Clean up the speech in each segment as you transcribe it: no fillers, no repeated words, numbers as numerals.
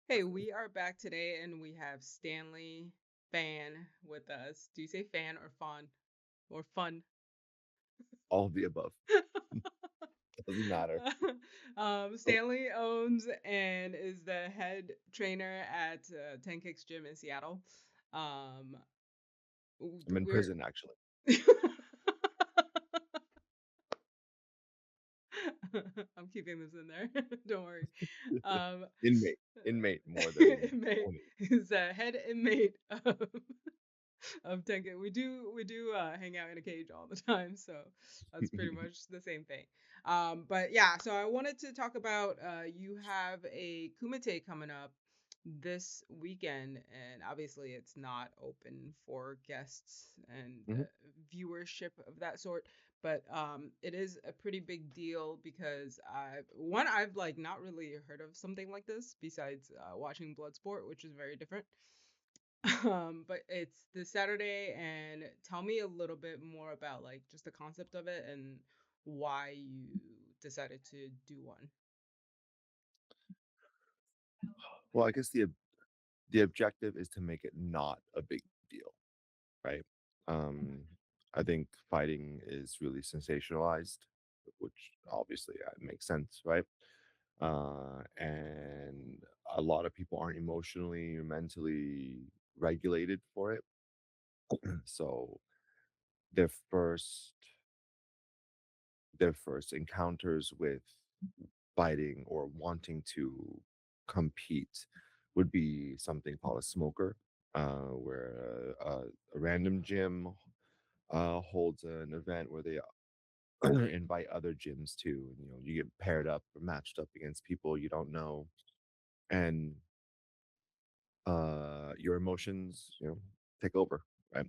Hey, we are back today and we have Stanley Fan with us. Do you say fan or fawn or fun? All of the above. Doesn't matter. Oh, Stanley owns and is the head trainer at 10 Kicks Gym in Seattle. Um, I'm in we're prison actually. I'm keeping this in there. Don't worry. Um, Inmate. Inmate more than inmate owning. is a head inmate of Tengen. We do hang out in a cage all the time, so that's pretty much the same thing. But yeah, so I wanted to talk about you have a kumite coming up this weekend, and obviously it's not open for guests and Mhm. viewership of that sort. But it is a pretty big deal because I've like not really heard of something like this besides watching Bloodsport, which is very different. But it's this Saturday, and tell me a little bit more about like just the concept of it and why you decided to do one. Well, I guess the objective is to make it not a big deal, right? Um, I think fighting is really sensationalized, which obviously makes sense, right? And a lot of people aren't emotionally or mentally regulated for it. So their first their first encounters with fighting or wanting to compete would be something called a smoker, where a random gym holds an event where they invite other gyms to, and you get paired up or matched up against people you don't know, and your emotions, take over, right?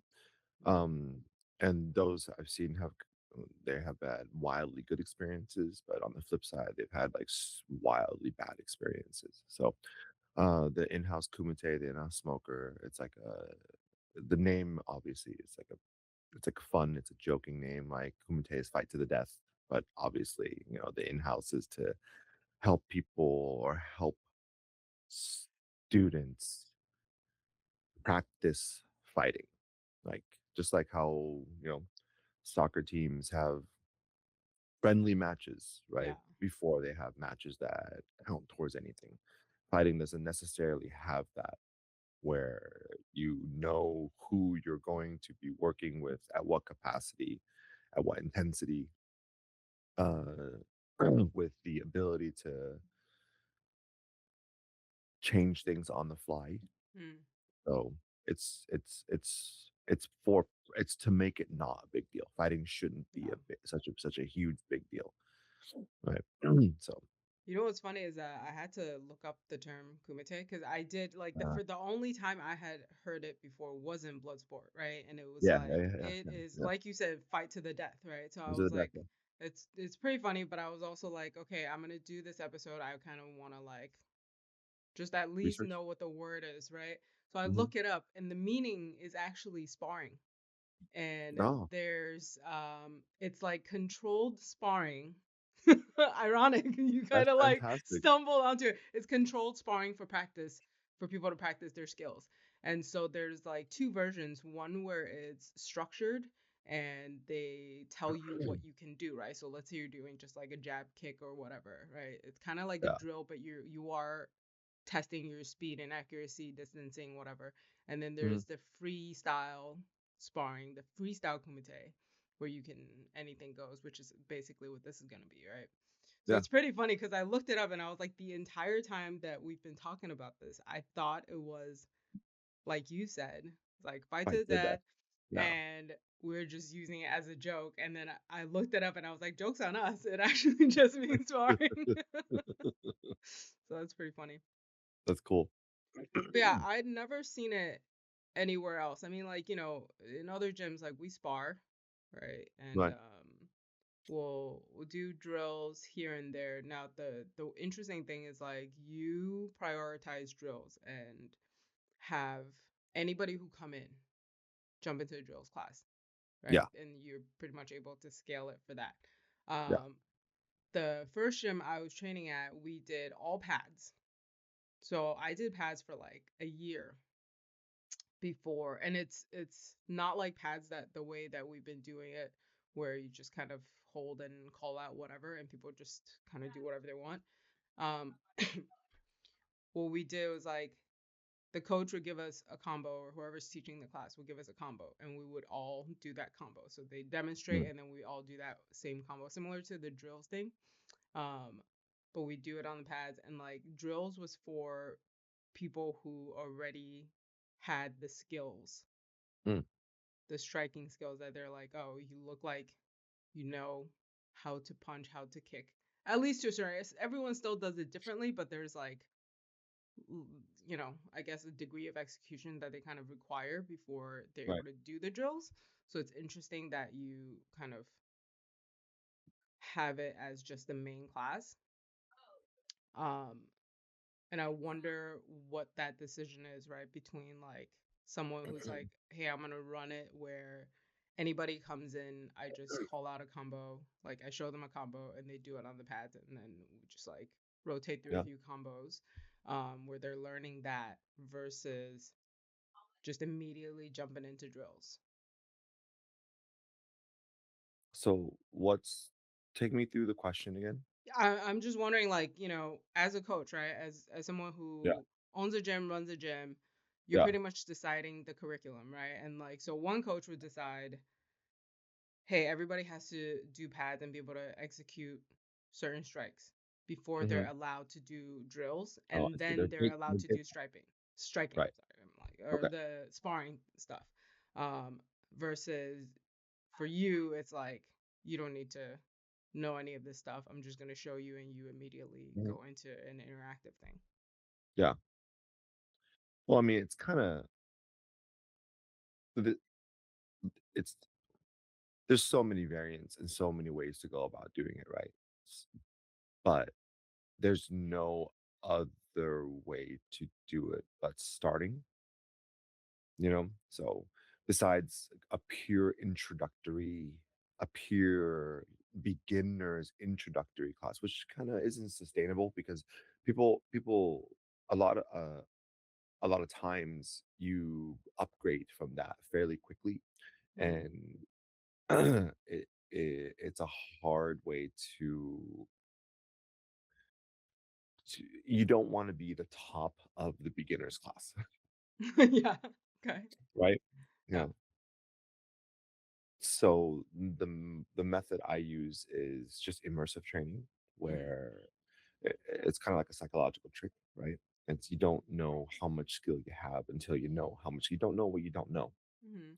Um, and those I've seen they have had wildly good experiences, but on the flip side, they've had like wildly bad experiences. So the in-house kumite, the in-house smoker, it's like the name obviously it's like fun, it's a joking name, like kumite is fight to the death, but obviously, the in-house is to help people or help students practice fighting. Like just like how, soccer teams have friendly matches, Yeah. right? Before they have matches that count towards anything. Fighting doesn't necessarily have that, where you know who you're going to be working with, at what capacity, at what intensity, uh, with the ability to change things on the fly. Mm, So it's for it's to make it not a big deal. Fighting shouldn't be yeah. such a huge big deal, right? So You know what's funny is that I had to look up the term kumite because I did like uh, the only time I had heard it before was in Bloodsport, right? And it was yeah, like yeah, yeah, it yeah, is yeah. like you said, fight to the death, right? So I Those are was the like, best. it's pretty funny, but I was also like, okay, I'm gonna do this episode. I kind of want to like just at least Research. know what the word is, right? So I Hmm. look it up, and the meaning is actually sparring. And Oh, there's it's like controlled sparring. Ironic, you kind that's of like fantastic. stumble onto it. It's controlled sparring for practice, for people to practice their skills. And so there's like two versions, one where it's structured and they tell you what you can do, right? So let's say you're doing just like a jab kick or whatever, right? It's kind of like a Yeah. drill, but you are testing your speed and accuracy, distancing, whatever. And then Mhm. there's the freestyle sparring, the freestyle kumite, where you can anything goes, which is basically what this is gonna be, right? So Yeah. it's pretty funny because I looked it up and I was like, the entire time that we've been talking about this, I thought it was like you said, like fight to Fight the to the death. death, Yeah. and we're just using it as a joke. And then I looked it up and I was like, jokes on us. It actually just means sparring. So that's pretty funny. That's cool. But yeah, I'd never seen it anywhere else. I mean, like, in other gyms, like we spar, right? And Right. we'll do drills here and there. Now the interesting thing is like you prioritize drills and have anybody who come in jump into a drills class, right? Yeah. And you're pretty much able to scale it for that. Yeah. The first gym I was training at, we did all pads. So I did pads for like a year before, and it's not like pads that the way that we've been doing it, where you just kind of hold and call out whatever, and people just kind of do whatever they want. Um, what we did was like the coach would give us a combo, or whoever's teaching the class would give us a combo, and we would all do that combo. So they demonstrate, Mm, and then we all do that same combo, similar to the drills thing. Um, but we do it on the pads, and like drills was for people who already had the skills, mm, the striking skills, that they're like, oh, you look like you know how to punch, how to kick. At least to a certain, everyone still does it differently, but there's like, I guess a degree of execution that they kind of require before they're right. able to do the drills. So it's interesting that you kind of have it as just the main class. Um, and I wonder what that decision is, right? Between like someone who's like, hey, I'm gonna run it where anybody comes in, I just call out a combo, like I show them a combo and they do it on the pads, and then we just like rotate through a Yeah. few combos, where they're learning that versus just immediately jumping into drills. So what's take me through the question again? I'm just wondering, like, as a coach, right? As someone Yeah. who owns a gym, runs a gym, you're Yeah. pretty much deciding the curriculum, right? And like, so one coach would decide, hey, everybody has to do pads and be able to execute certain strikes before Hmm. they're allowed to do drills, Oh, and I see. then they're allowed to do striking. Right. Sorry, I'm like, or Okay. the sparring stuff. Um, versus for you, it's like you don't need to know any of this stuff. I'm just gonna show you, and you immediately Mhm. go into an interactive thing. Yeah. Well, I mean, it's kind of it's there's so many variants and so many ways to go about doing it right. S- But there's no other way to do it but starting, So besides a pure beginner's introductory class, which kind of isn't sustainable because people a lot of a lot of times you upgrade from that fairly quickly, Mm. and it's a hard way to you don't want to be the top of the beginners class, Yeah. Okay. right? Yeah. Yeah. So the method I use is just immersive training, Mm-hmm. where it's kind of like a psychological trick, right? It's you don't know how much skill you have until you know how much you don't know what you don't know. Mm-hmm.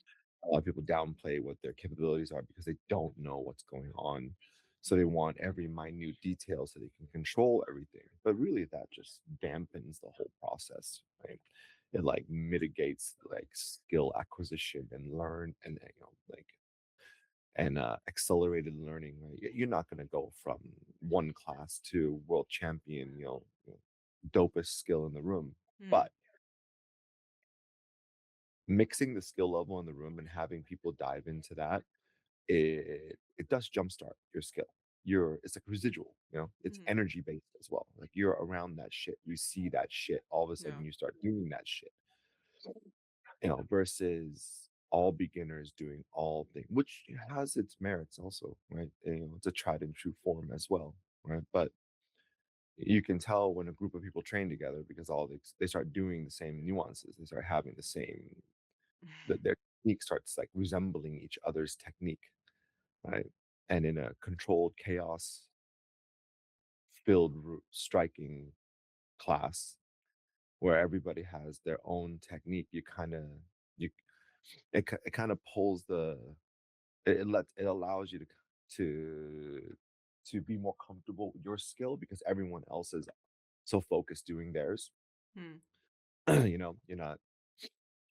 A lot of people downplay what their capabilities are because they don't know what's going on. So they want every minute detail so they can control everything. But really that just dampens the whole process, right? It like mitigates like skill acquisition and learn and like and accelerated learning. Right? You're not going to go from one class to world champion, dopest skill in the room. Mm-hmm. But mixing the skill level in the room and having people dive into that, it does jumpstart your skill. It's like residual, it's Mm-hmm. energy based as well. Like you're around that shit, you see that shit, all of a Yeah. sudden you start doing that shit, versus all beginners doing all things, which has its merits also, right? And, it's a tried and true form as well, right? But you can tell when a group of people train together because they start doing the same nuances, they start having the same that their technique starts like resembling each other's technique, right? And in a controlled chaos filled striking class where everybody has their own technique, you it kind of pulls it allows you to to be more comfortable with your skill because everyone else is so focused doing theirs. Mm. You're not,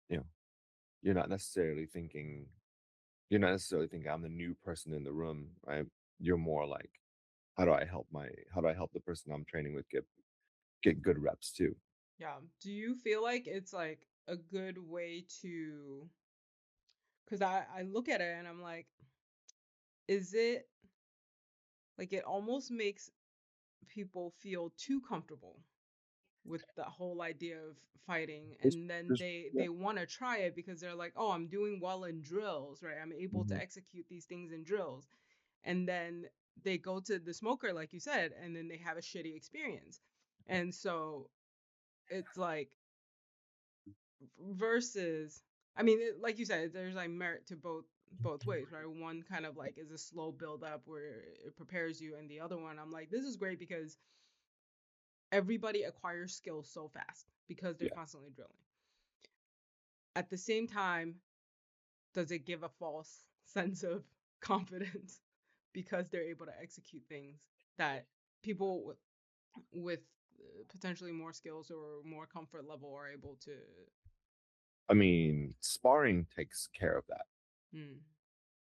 you know, you're not necessarily thinking I'm the new person in the room, right? You're more like, how do I help the person I'm training with get good reps too? Yeah. Do you feel like it's like a good way to? Because I look at it and I'm like, is it like it almost makes people feel too comfortable? with the whole idea of fighting, There's, and then there's, yeah. they want to try it because they're like, oh, I'm doing well in drills, right? I'm able to Mhm. execute these things in drills. And then they go to the smoker, like you said, and then they have a shitty experience. And so it's like, versus, I mean, like you said, there's like merit to both ways, right? One kind of like is a slow build up where it prepares you, and the other one, I'm like, this is great because everybody acquires skills so fast because they're Yeah. constantly drilling. At the same time, does it give a false sense of confidence because they're able to execute things that people with potentially more skills or more comfort level are able to. I mean, sparring takes care of that, Hmm.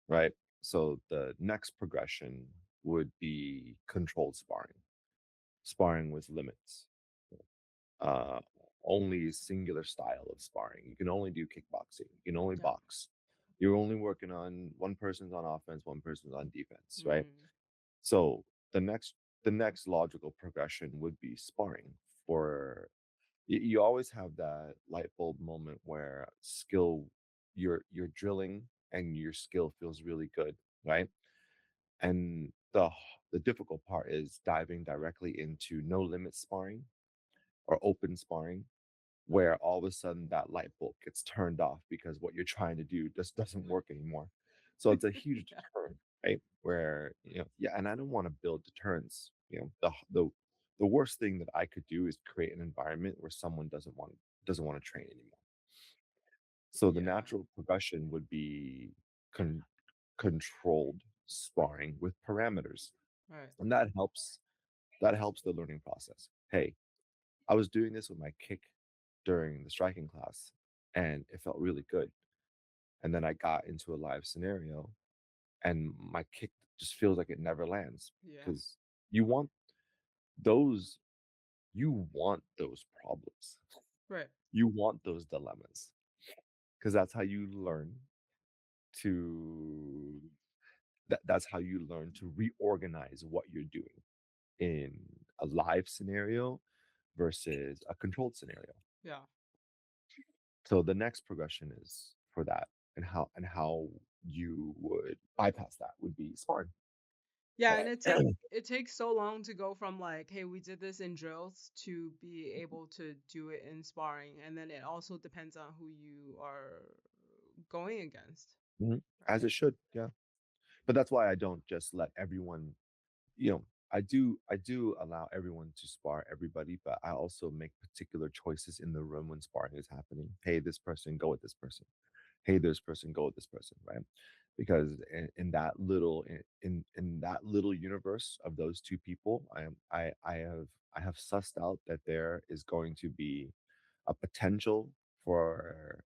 right? So the next progression would be controlled sparring, sparring with limits. Uh, Only singular style of sparring. You can only do kickboxing. You can only Yeah. box. You're only working on one person's on offense, one person's on defense, right? Hmm. So the next the next logical progression would be sparring for you always have that light bulb moment where skill you're drilling and your skill feels really good, right? And the difficult part is diving directly into no limit sparring or open sparring where all of a sudden that light bulb gets turned off because what you're trying to do just doesn't work anymore. So it's a huge Yeah. deterrent, right? Where, yeah, and I don't want to build deterrence. The worst thing that I could do is create an environment where someone doesn't want to train anymore. So the Yeah. natural progression would be con- controlled sparring with parameters. Right. And that helps the learning process. Hey, I was doing this with my kick during the striking class and it felt really good. And then I got into a live scenario and my kick just feels like it never lands Yeah. because you want those you want those problems. Right. You want those dilemmas because that's how you learn to that's how you learn to reorganize what you're doing in a live scenario versus a controlled scenario. Yeah. So the next progression is for that, and how you would bypass that would be sparring. Yeah, and it takes so long to go from like, hey, we did this in drills to be able to do it in sparring, and then it also depends on who you are going against, Mhm. As right? it should, yeah. But that's why I don't just let everyone, you know, I do allow everyone to spar everybody, but I also make particular choices in the room when sparring is happening. Hey, this person, go with this person. Hey, this person, go with this person, right? Because in that little in that little universe of those two people, I have sussed out that there is going to be a potential for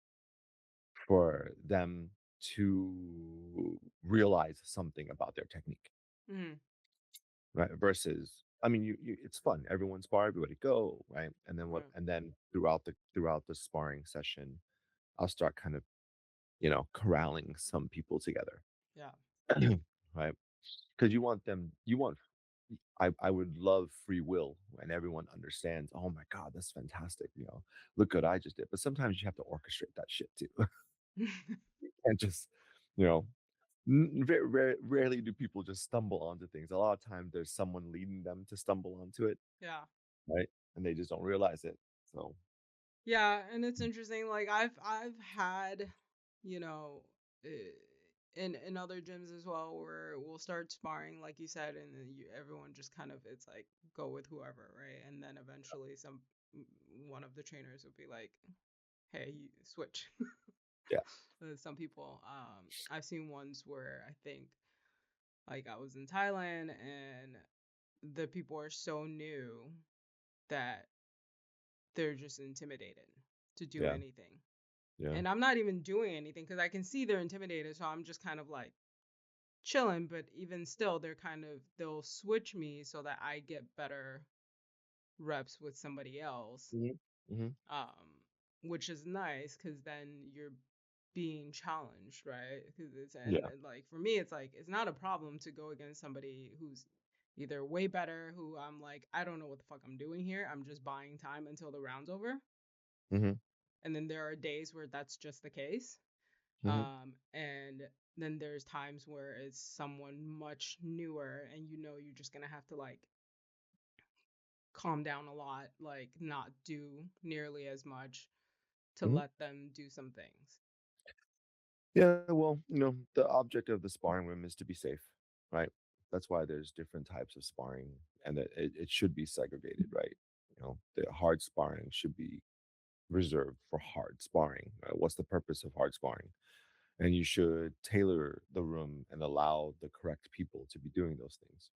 for them to realize something about their technique, Hmm. right? Versus, I mean, it's fun. Everyone spar, everybody go, right? And then what? Right. And then throughout the sparring session, I'll start kind of corralling some people together, Yeah. right? Because I would love free will when everyone understands. Oh my God, that's fantastic. Look what I just did. But sometimes you have to orchestrate that shit too. You can't just, you know, very rarely do people just stumble onto things. A lot of times there's someone leading them to stumble onto it, Yeah. right? And they just don't realize it. So, Yeah, and it's interesting. Like I've had, you know, eh, in other gyms as well, where we'll start sparring, like you said, and then everyone just kind of, it's like go with whoever, right? And then eventually one of the trainers would be like, "Hey, you switch." yeah. Some people, I've seen ones where I think like I was in Thailand and the people are so new that they're just intimidated to do Yeah. anything. Yeah. And I'm not even doing anything because I can see they're intimidated. So I'm just kind of like chilling. But even still, they'll switch me so that I get better reps with somebody else, Hmm. Hmm. which is nice because then you're being challenged, right? Because Yeah. and like for me, it's like it's not a problem to go against somebody who's either way better, who I'm like, I don't know what the fuck I'm doing here. I'm just buying time until the round's over. Hmm. And then there are days where that's just the case. Hmm. And then there's times where it's someone much newer and you're just gonna have to like calm down a lot, like not do nearly as much to Hmm. let them do some things. Yeah, well, the object of the sparring room is to be safe, right? That's why there's different types of sparring, and that it should be segregated, right? The hard sparring should be reserved for hard sparring. Right? What's the purpose of hard sparring? And you should tailor the room and allow the correct people to be doing those things.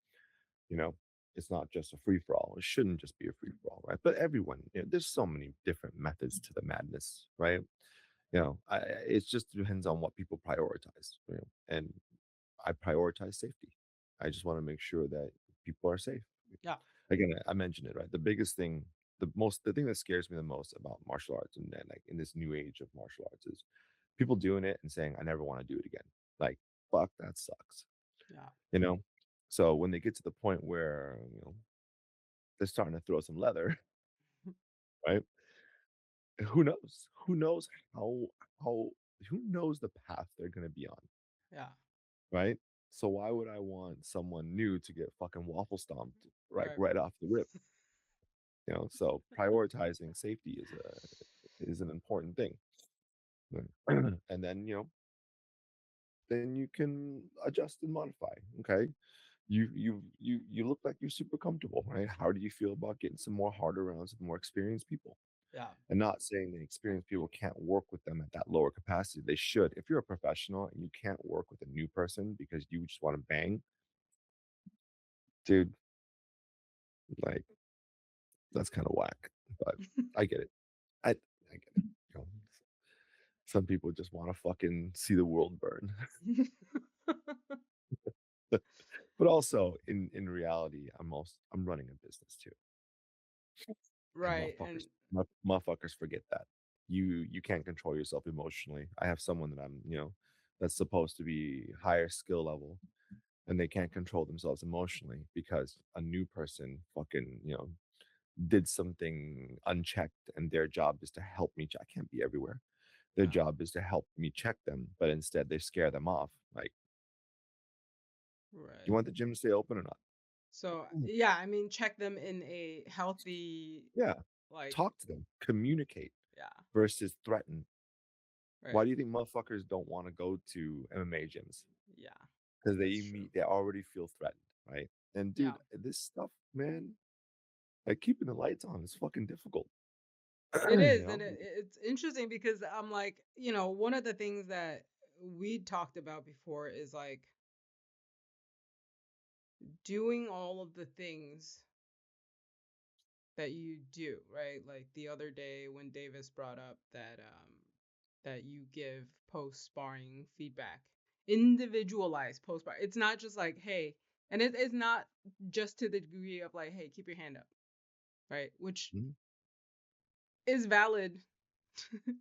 You know, it's not just a free for all. It shouldn't just be a free for all, right? But everyone, there's so many different methods to the madness, right? It just depends on what people prioritize, and I prioritize safety. I just want to make sure that people are safe. Yeah, Again, I mentioned it, right? The thing that scares me the most about martial arts and like in this new age of martial arts is people doing it and saying, I never want to do it again. Like, fuck, that sucks, yeah, you know? So when they get to the point where, they're starting to throw some leather, right? Who knows? How, who knows the path they're going to be on, yeah, right? So why would I want someone new to get fucking waffle stomped right. right off the rip? So prioritizing safety is an important thing. And then then you can adjust and modify. Okay, you look like you're super comfortable, right? How do you feel about getting some more harder rounds with more experienced people? Yeah, And not saying that experienced people can't work with them at that lower capacity. They should. If you're a professional and you can't work with a new person because you just want to bang, dude, like that's kind of whack. But I get it. I get it. You know, some people just want to fucking see the world burn. But also in reality, I'm running a business too. And right. And motherfuckers forget that. You can't control yourself emotionally. I have someone that that's supposed to be higher skill level and they can't control themselves emotionally because a new person fucking, did something unchecked and their job is to help me. I can't be everywhere. Their yeah, job is to help me check them, but instead they scare them off. Like, you right. want the gym to stay open or not? So Mm. yeah, I mean, check them in a healthy, Yeah. like, Talk to them, communicate yeah, versus threaten. Why right, do you think motherfuckers don't want to go to MMA gyms? yeah, Because that's true. they already feel threatened, right? And Yeah, dude, this stuff, man, like keeping the lights on is fucking difficult. it you is, know? and it's interesting because I'm like, one of the things that we talked about before is like doing all of the things that you do, right? Like the other day when Davis brought up that you give post sparring feedback, individualized post sparring. It's not just like, hey, and it's not just to the degree of like, hey, keep your hand up, right? Which Mhm. is valid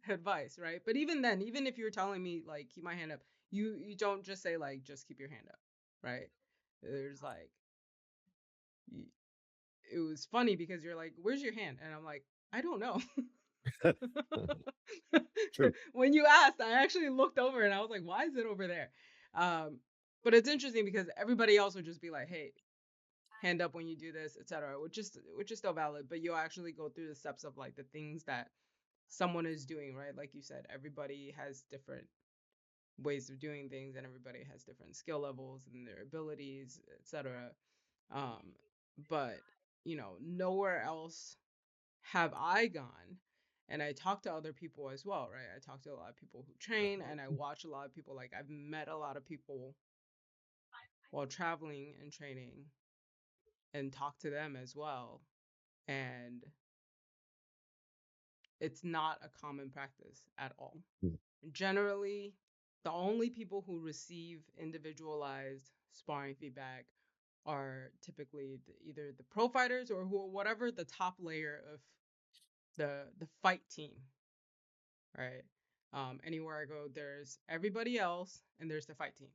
advice, right? But even then, even if you're telling me like keep my hand up, you don't just say like just keep your hand up, right? There's like it was funny because you're like, "Where's your hand?" And I'm like, "I don't know." True. When you asked, I actually looked over and I was like, "Why is it over there?" Um, but it's interesting because everybody else would just be like, "Hey, hand up when you do this, etc." Which is still valid, but you'll actually go through the steps of like the things that someone is doing, right? Like you said, everybody has different ways of doing things and everybody has different skill levels and their abilities, etc. Um, but nowhere else have I gone. And I talk to other people as well, right? I talk to a lot of people who train and I watch a lot of people. Like I've met a lot of people while traveling and training and talk to them as well. And it's not a common practice at all. Mm. Generally, the only people who receive individualized sparring feedback are typically either the pro fighters or whatever the top layer of the fight team, right? Anywhere I go, there's everybody else and there's the fight team.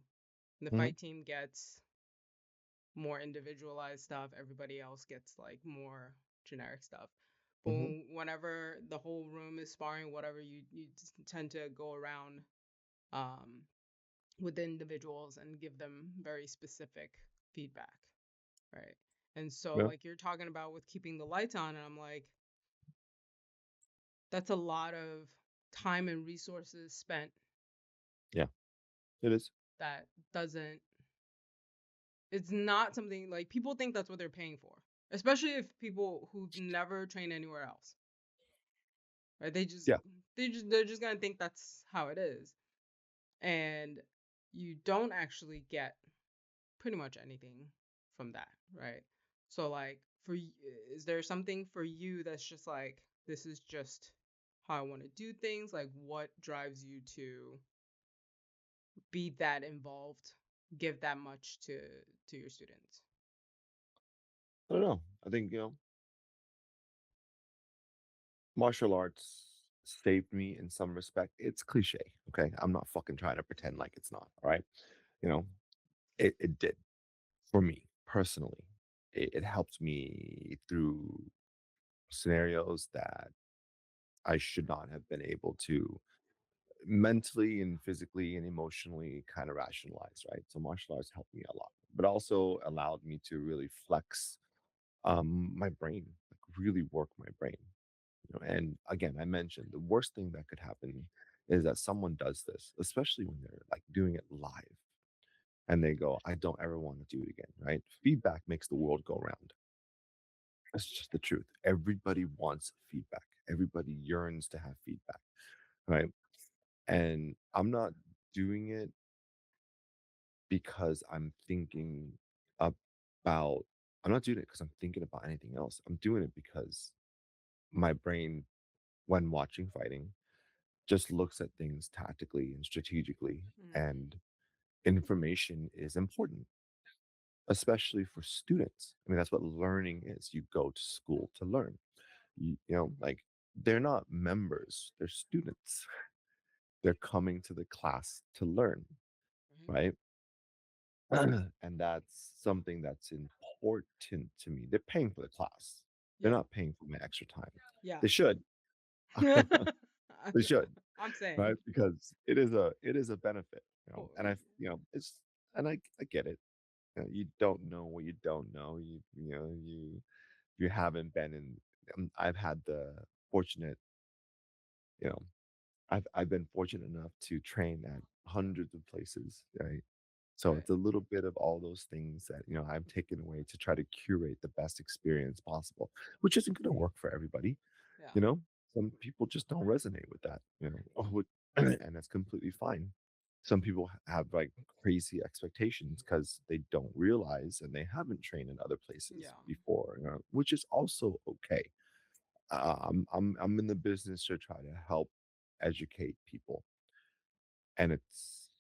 And the Mhm. fight team gets more individualized stuff. Everybody else gets like more generic stuff. But Hmm. whenever the whole room is sparring, whatever, you tend to go around um, with the individuals and give them very specific feedback, right? And so Yeah, like you're talking about with keeping the lights on, and I'm like, that's a lot of time and resources spent yeah, it is. that doesn't it's not something like people think that's what they're paying for, especially if people who've never trained anywhere else, right? Yeah, They're just gonna think that's how it is, and you don't actually get pretty much anything from that, right? So like is there something for you that's just like this is just how I want to do things? Like what drives you to be that involved, give that much to your students? I don't know. I think martial arts saved me in some respect. It's cliche, okay? I'm not fucking trying to pretend like it's not. All right, you know, it did for me personally. It helped me through scenarios that I should not have been able to mentally and physically and emotionally kind of rationalize, right? So martial arts helped me a lot, but also allowed me to really flex my brain, like really work my brain. And again, I mentioned the worst thing that could happen is that someone does this, especially when they're like doing it live and they go, I don't ever want to do it again, right? Feedback makes the world go round. That's just the truth. Everybody wants feedback. Everybody yearns to have feedback, right? And I'm not doing it because about, I'm not doing it because I'm thinking about anything else. I'm doing it because my brain, when watching fighting, just looks at things tactically and strategically. Mm-hmm. And information is important, especially for students. I mean, that's what learning is. You go to school to learn. Like they're not members, they're students. They're coming to the class to learn, Right. right? And that's something that's important to me. They're paying for the class. They're Yeah. not paying for my extra time. Yeah. They should. They should, I'm saying. right? Because it is a benefit, Oh, And I get it. You don't know what you don't know. You haven't been in. I've had the fortunate, you know, I've been fortunate enough to train at hundreds of places, right? So right. it's a little bit of all those things that I've taken away to try to curate the best experience possible, which isn't going to work for everybody. Yeah. You know, some people just don't resonate with that. And that's completely fine. Some people have like crazy expectations because they don't realize and they haven't trained in other places Yeah. before, which is also okay. I'm in the business to try to help educate people, and it's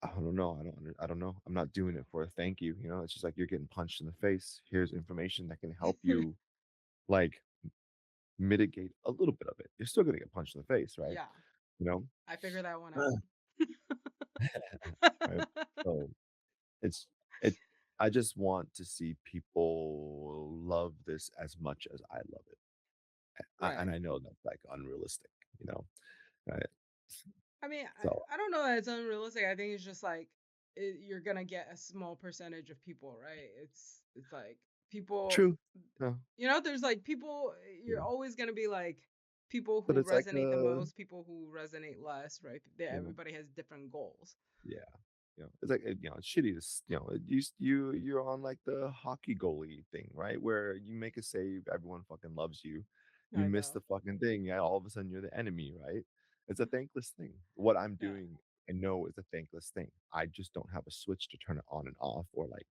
I don't know. I don't know. I'm not doing it for a thank you. It's just like you're getting punched in the face. Here's information that can help you like mitigate a little bit of it. You're still gonna get punched in the face, right? Yeah. You know, I figured that one out. right? So it's it. I just want to see people love this as much as I love it, and Right. I know that's like unrealistic. You know, right? I mean, So I don't know that it's unrealistic. I think it's just like you're gonna get a small percentage of people, right? It's like people, true. No, there's like people. You're yeah, always gonna be like people but who it's like resonate the most, people who resonate less, right? you know, Everybody has different goals. yeah. It's like it's shitty to you're on like the hockey goalie thing, right? Where you make a save, everyone fucking loves you. You I miss know. the fucking thing, yeah. All of a sudden, you're the enemy, right? It's a thankless thing. What I'm Yeah. doing, I know, is a thankless thing. I just don't have a switch to turn it on and off, or like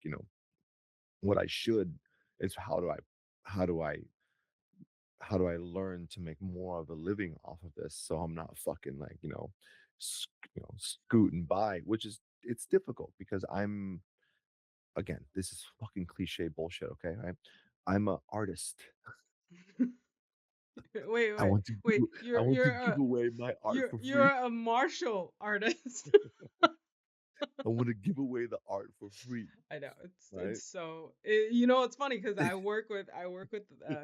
what I should is how do I how do I learn to make more of a living off of this so I'm not fucking like, scooting by, which is it's difficult because I'm again, this is fucking cliche bullshit, okay? I'm an artist. Wait, I wait, want to wait. I want to give away my art for You're free. a martial artist. I want to give away the art for free, I know right? you know it's funny because I work with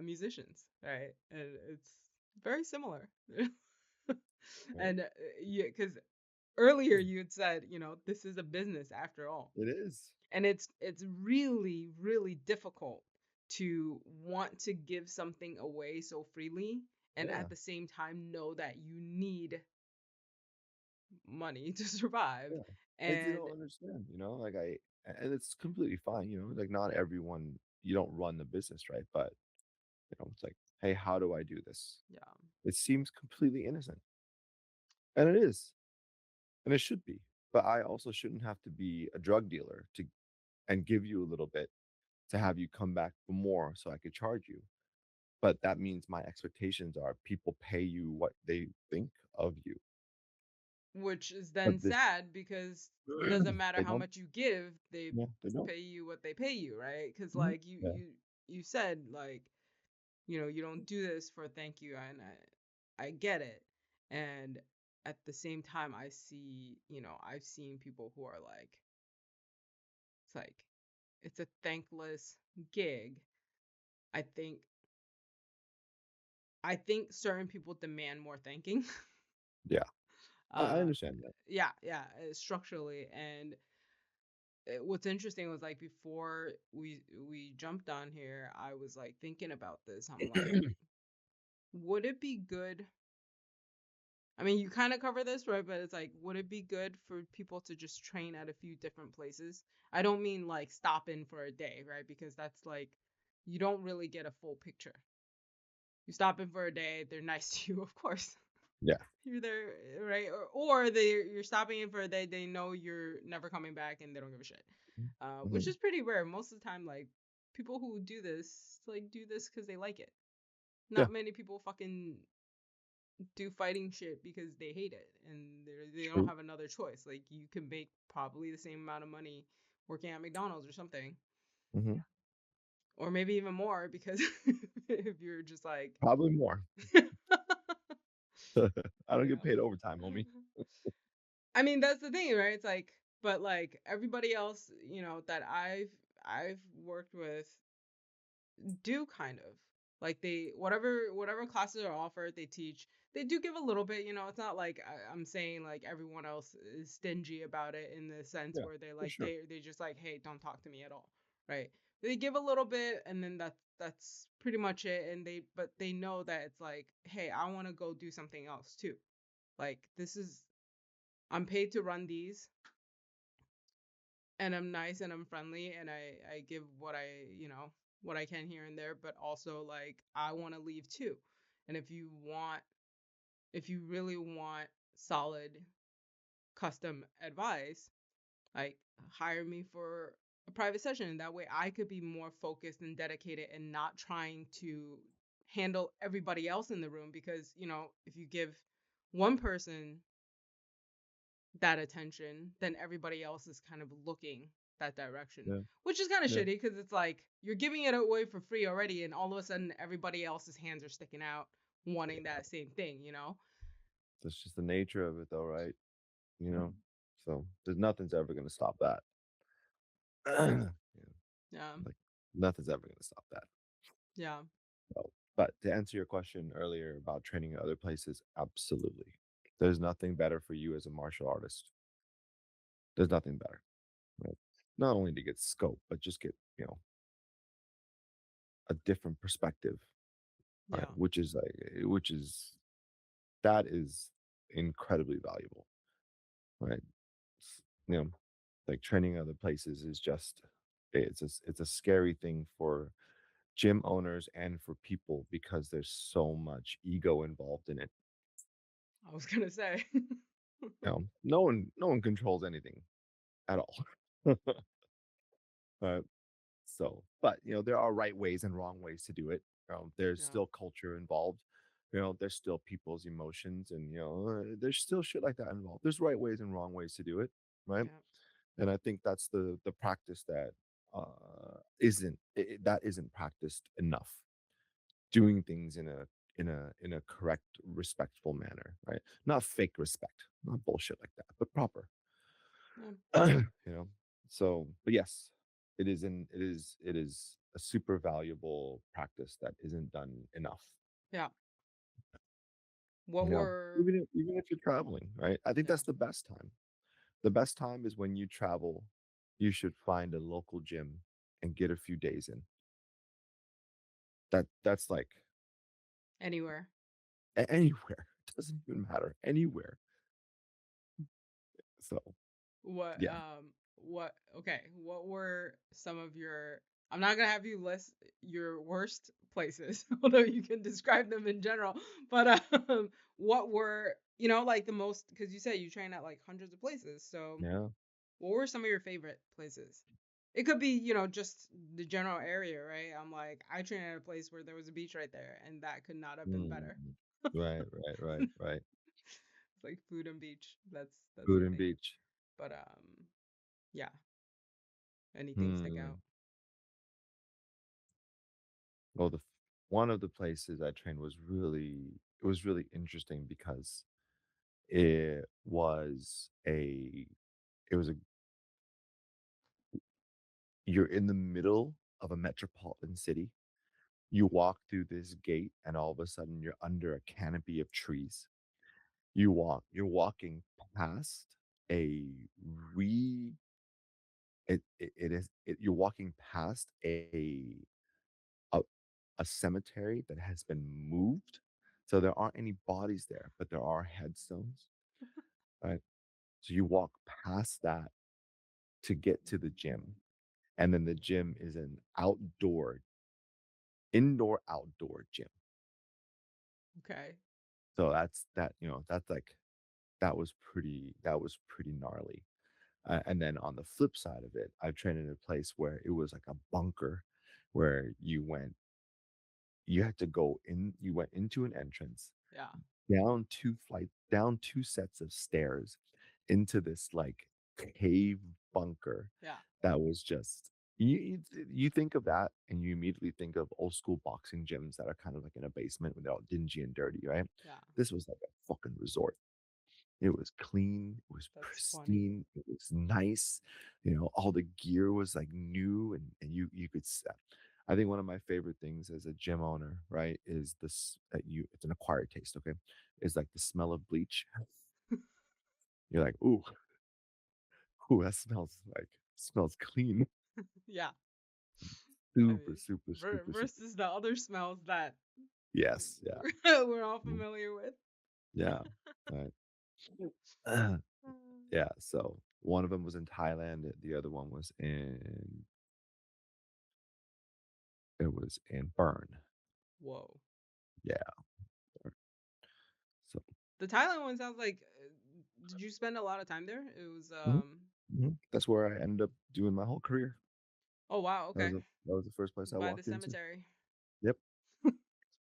musicians, right, and it's very similar. Right? And yeah, because earlier you had said, this is a business after all. It is. And it's really, really difficult to want to give something away so freely and Yeah. at the same time know that you need money to survive. Yeah. It's you And don't understand, like and it's completely fine, like not everyone you don't run the business, right? But it's like, hey, how do I do this? yeah, It seems completely innocent. And it is. And it should be. But I also shouldn't have to be a drug dealer to and give you a little bit to have you come back for more so I could charge you. But that means my expectations are people pay you what they think of you. which is then But this sad because doesn't matter they how don't, much you give, they yeah, they don't. pay you what they pay you, right? Because Mhm. like you Yeah. you you said, like, you don't do this for thank you, and I get it. And at the same time, I've seen people who are like, it's like it's a thankless gig. I think I think certain people demand more thanking. Yeah. I uh understand that. yeah, yeah, structurally. And what's interesting was like before we jumped on here, I was like thinking about this. I'm like, would it be good? I mean, you kind of cover this, right? But it's like, would it be good for people to just train at a few different places? I don't mean like stop in for a day, right? Because that's like, you don't really get a full picture. You stop in for a day, they're nice to you, of course. Yeah. You're there, right? You're stopping in for a day, they know you're never coming back and they don't give a shit. Which Mhm. is pretty rare. Most of the time, like, people who do this, like, do this because they like it. Yeah. Not many people fucking do fighting shit because they hate it and they don't True. have another choice. Like, you can make probably the same amount of money working at McDonald's or something, Hmm. or maybe even more because if you're just like, Probably more. I don't you get paid overtime, know. homie. I mean, that's the thing, right? It's like, but like everybody else, that I've worked with do kind of like they whatever classes are offered they teach, they do give a little bit. It's not like I'm saying like everyone else is stingy about it in the sense Yeah, where they're for like sure. they just like, hey, don't talk to me at all, right? They give a little bit and then that's pretty much it. And they know that it's like, hey, I want to go do something else too. Like, this is, I'm paid to run these, and I'm nice and I'm friendly and I give what I can here and there, but also like I want to leave too. And if you really want solid custom advice, like, hire me for a private session. That way I could be more focused and dedicated and not trying to handle everybody else in the room. Because, if you give one person that attention, then everybody else is kind of looking that direction, Yeah. which is kind of Yeah. shitty because it's like you're giving it away for free already, and all of a sudden everybody else's hands are sticking out wanting Yeah. that same thing. That's just the nature of it though, right? You Yeah. know? So there's nothing's ever gonna stop that. Yeah. Yeah. Like nothing's ever gonna stop that. Yeah. So, but to answer your question earlier about training at other places, absolutely. There's nothing better for you as a martial artist. There's nothing better. Right? Not only to get scope, but just get, a different perspective, right? Yeah. Which is that is incredibly valuable, right? S- You know, like training other places is just it's a scary thing for gym owners and for people because there's so much ego involved in it. I was gonna say. No one controls anything at all. uh, so, but there are right ways and wrong ways to do it. There's Yeah. still culture involved. There's still people's emotions, and there's still shit like that involved. There's right ways and wrong ways to do it, right? Yeah. And I think that's the practice that isn't that isn't practiced enough. Doing things in a correct, respectful manner, right? Not fake respect, not bullshit like that, but proper. Yeah. you know. So, but yes, it is a super valuable practice that isn't done enough. Yeah. What You know, were even if you're traveling, right? I think yeah. that's the best time. The best time is when you travel, you should find a local gym and get a few days in. That's like Anywhere. anywhere. It doesn't even matter. Anywhere. So What yeah. what okay, what were some of your I'm not gonna have you list your worst places, although you can describe them in general. But what were like the most because you said you train at like hundreds of places. So Yeah. what were some of your favorite places? It could be, just the general area, right? I'm like, I trained at a place where there was a beach right there, and that could not have been Mm. better. Right, right, right, right. It's like food and beach. That's Food the and thing. beach. But yeah, anything stick out? Hmm. Well, one of the places I trained was really interesting because it was a it was a you're in the middle of a metropolitan city. You walk through this gate and all of a sudden you're under a canopy of trees. You're walking past a re it is you're walking past a a cemetery that has been moved. So there aren't any bodies there, but there are headstones, right? So you walk past that to get to the gym. And then the gym is an indoor outdoor gym. Okay. So that's like that was pretty gnarly. And then on the flip side of it, I've trained in a place where it was like a bunker where you had to go in, you went into an entrance, Yeah. down two sets of stairs into this like cave bunker Yeah. that was just you think of that and you immediately think of old school boxing gyms that are kind of like in a basement when they're all dingy and dirty, right? Yeah. This was like a fucking resort. It was clean, it was That's funny. pristine, it was nice. All the gear was like new and you could I think one of my favorite things as a gym owner, right, is this that you it's an acquired taste, okay? Is like the smell of bleach. You're like, ooh, ooh, that smells clean. Yeah. I Super, mean, super, super, super. versus the other smells that Yes, yeah. we're all Mhm. familiar with. Yeah. Right. Yeah. So one of them was in Thailand, the other one was in Bern. Whoa. Yeah. So The Thailand one sounds like. Did you spend a lot of time there? It was. mhm, that's where I ended up doing my whole career. Oh wow. Okay. That was the first place I By the walked into. cemetery. Yep,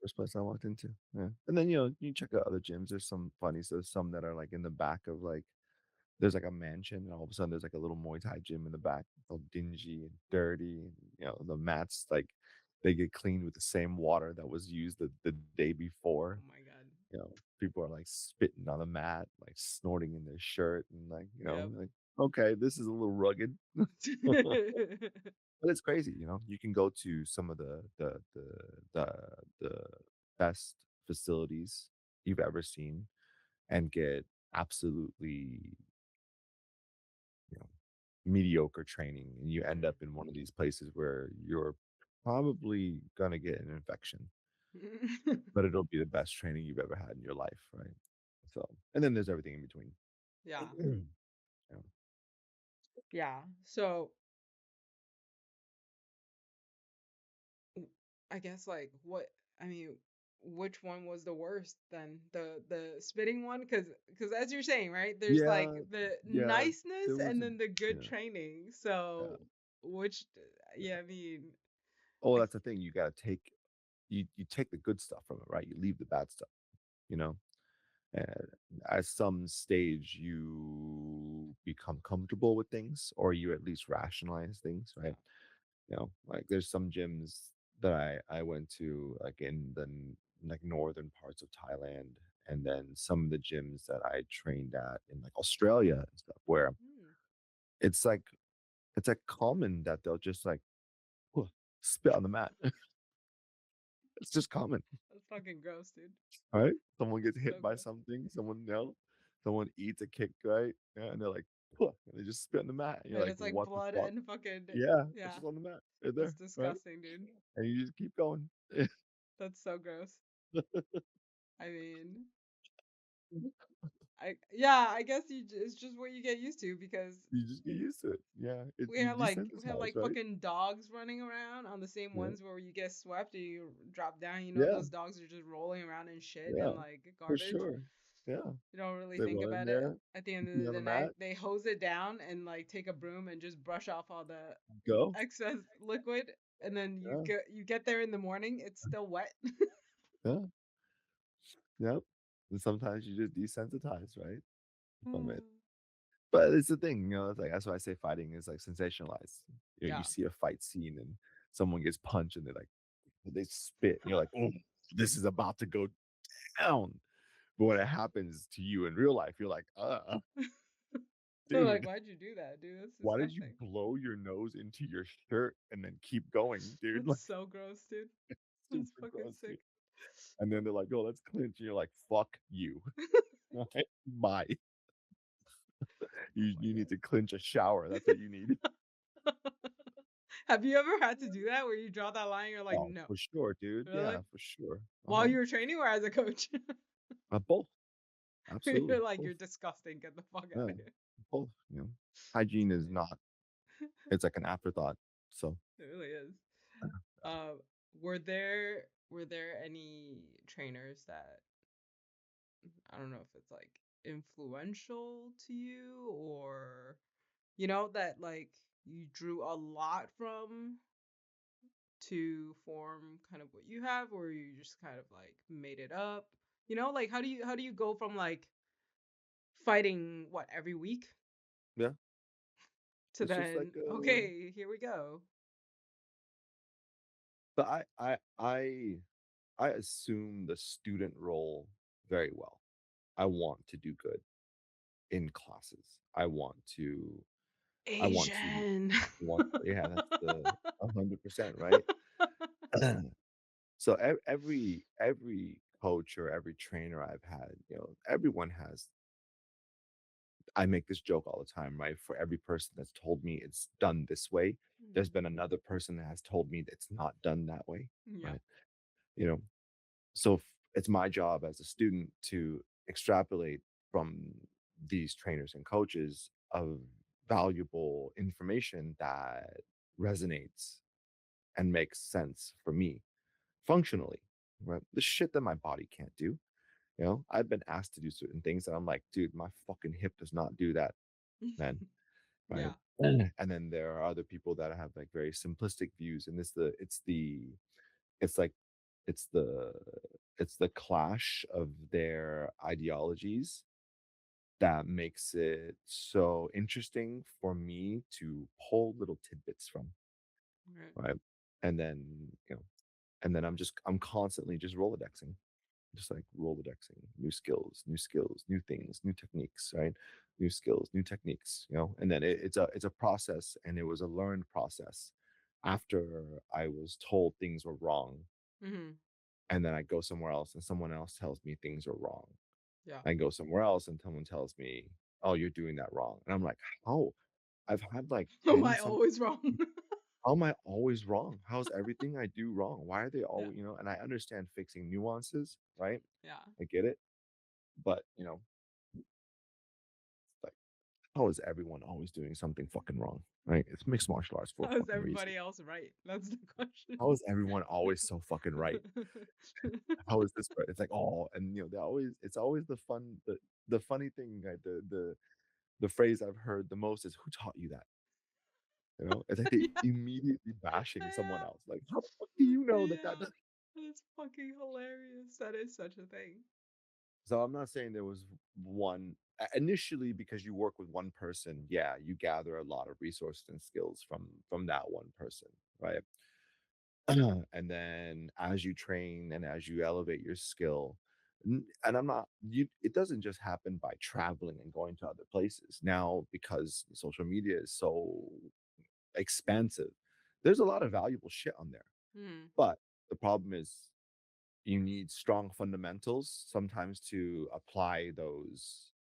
first place I walked into. Yeah, and then you check out other gyms. There's some funny. So there's some that are like in the back of like there's like a mansion, and all of a sudden there's like a little Muay Thai gym in the back. It's all dingy and dirty, and the mats like they get cleaned with the same water that was used the day before. Oh my god. You know, people are like spitting on the mat, like snorting in their shirt, and like Yep. like okay, this is a little rugged. But it's crazy, you can go to some of the the best facilities you've ever seen and get absolutely, you know, mediocre training, and you end Mm. up in one of these places where you're probably gonna get an infection, but it'll be the best training you've ever had in your life, right? So, and then there's everything in between. Yeah. Yeah. Yeah. So I guess like what I mean, which one was the worst then? The spitting one? Cause as you're saying, right? There's like Yeah, the yeah, niceness there was and a then the good yeah, training. yeah, So which yeah. yeah, I mean Oh, I that's the thing. You gotta take you take the good stuff from it, right? You leave the bad stuff, you know. And at some stage, you become comfortable with things, or you at least rationalize things, right? yeah. Like there's some gyms that I went to, like in like northern parts of Thailand, and then some of the gyms that I trained at in like Australia and stuff, where Hmm. it's like it's like common that they'll just like "Whoa," spit on the mat. It's just common, That's fucking gross, dude. right? Someone gets So hit by gross. something, someone eats a kick, right? Yeah, and they're like, "Whoa," and they just spit on the mat. And you're And like, it's like what the blood fuck? and fucking Yeah, it's yeah. just on the mat right That's there, right? disgusting, dude. And you just keep going. That's so gross. I mean, I guess it's just what you get used to because You just get used to it. Yeah, we you had desensitize, right? fucking dogs running around on the same Yeah, ones where you get swept and you drop down. You know yeah, those dogs are just rolling around in shit yeah, and like for garbage. sure. Yeah, You don't really they think run in about it. there, At the end pee of on the the night, mat, they hose it down and like take a broom and just brush off all the go. excess liquid. And then Yeah, you get there in the morning, it's still wet. yeah, yep. And sometimes you just desensitize, right, from it. But it's the thing, it's like that's why I say fighting is like sensationalized. You Yeah. see a fight scene and someone gets punched and they spit and you're like, oh, this is about to go down. But when it happens to you in real life, you're like, They're like, dude, why'd you do that, dude? That's why did you disgusting. blow your nose into your shirt and then keep going, dude? That's Like so gross, dude. That's super fucking gross, sick. dude. And then they're like, oh, let's clinch. And you're like, fuck you. Right? Bye. Oh You need my to clinch a shower. That's what you need. god. Have you ever had to do that where you draw that line? You're like, Oh, no, for sure, dude. really? Yeah, for sure. While you were training or as a coach? Both. Absolutely. You're like, Both. you're disgusting. Get the fuck out Yeah. of here. Both. That's Hygiene is funny. not, it's like an afterthought. So, It really is. uh, Uh, were there any trainers that I don't know if it's like influential to you or that like you drew a lot from to form kind of what you have or you just kind of like made it up? Like how do you go from like fighting what every week yeah, to it's just like, then okay, here we go. but I assume the student role very well. I want to do good in classes. I want to, Asian. yeah, that's the 100%, right? So every coach or every trainer I've had, everyone has. I make this joke all the time, right? For every person that's told me it's done this way, there's been another person that has told me that it's not done that way, Yeah. right? You know, so it's my job as a student to extrapolate from these trainers and coaches of valuable information that resonates and makes sense for me functionally, right? The shit that my body can't do. I've been asked to do certain things and I'm like, dude, my fucking hip does not do that, man. Right. Yeah. And then there are other people that have like very simplistic views. And it's like, it's the, it's the clash of their ideologies that makes it so interesting for me to pull little tidbits from, Right. right? And then, you know, and then I'm constantly just Rolodexing, just like Rolodexing, new skills, new things, new techniques, right? New skills, new techniques, and then it's a process and it was a learned process after I was told things were wrong. Mhm. And then I go somewhere else and someone else tells me things are wrong. Yeah. I go somewhere else and someone tells me, oh, you're doing that wrong. And I'm like, how? I've had like Am 10 I some. always wrong? How am I always wrong? How's everything I do wrong? Why are they Yeah. always, and I understand fixing nuances, right? Yeah. I get it. But, like, how is everyone always doing something fucking wrong? Right? It's mixed martial arts for How a is fucking reason. everybody else right? That's the question. How is everyone always so fucking right? How is this right? It's like, oh, and it's always the funny thing, right? The phrase I've heard the most is who taught you that? It's like they Yeah. immediately bashing someone Yeah. else. Like, how the fuck do you know that Yeah. that That's fucking hilarious. That is such a thing. So I'm not saying there was one initially because you work with one person. Yeah, you gather a lot of resources and skills from that one person, right? And then as you train and as you elevate your skill, And I'm not you it doesn't just happen by traveling and going to other places. Now, because social media is so expansive, there's a lot of valuable shit on there. Hmm. But the problem is you need strong fundamentals sometimes to apply those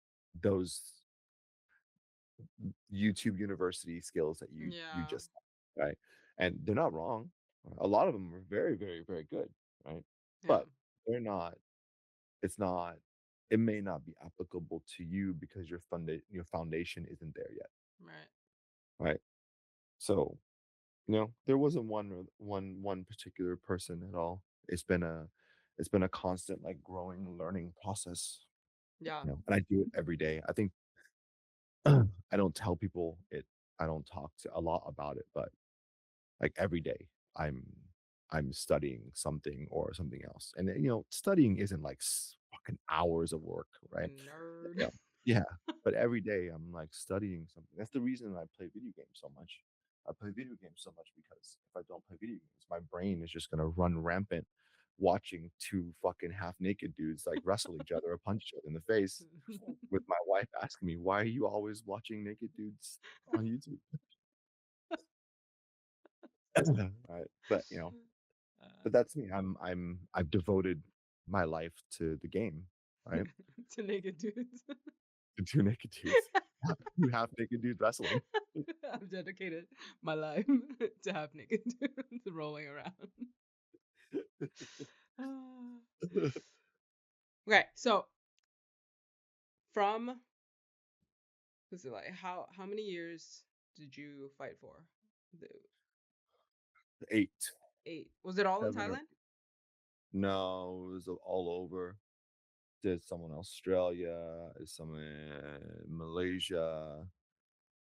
YouTube university skills that you Yeah. just right? And they're not wrong. A lot of them are very, very, very good, right? Yeah. But they're not it's not it may not be applicable to you because your foundation isn't there yet, Right. right? So, there wasn't one particular person at all. It's been a constant, like, growing, learning process, Yeah. and I do it every day. I think I don't tell people it I don't talk to a lot about it, but, like, every day, I'm studying something or something else, and then, studying isn't, like, fucking hours of work, right? Fucking nerd. Yeah. Yeah, but every day I'm, like, studying something. That's the reason I play video games so much. I play video games so much because if I don't play video games, my brain is just gonna run rampant watching 2 fucking half-naked dudes, like, wrestle each other or punch each other in the face, with my wife asking me, "Why are you always watching naked dudes on YouTube?" Right, but uh, that's me. I've devoted my life to the game, right? to naked dudes. The 2 naked dudes, 2 half-naked dudes wrestling. I've dedicated my life to have naked dudes rolling around. Ah. Okay, so from was it like how many years did you fight for? The 8, 8. Was it all in 7 or Thailand? no, it was all over. Did some in Australia, did some in Malaysia,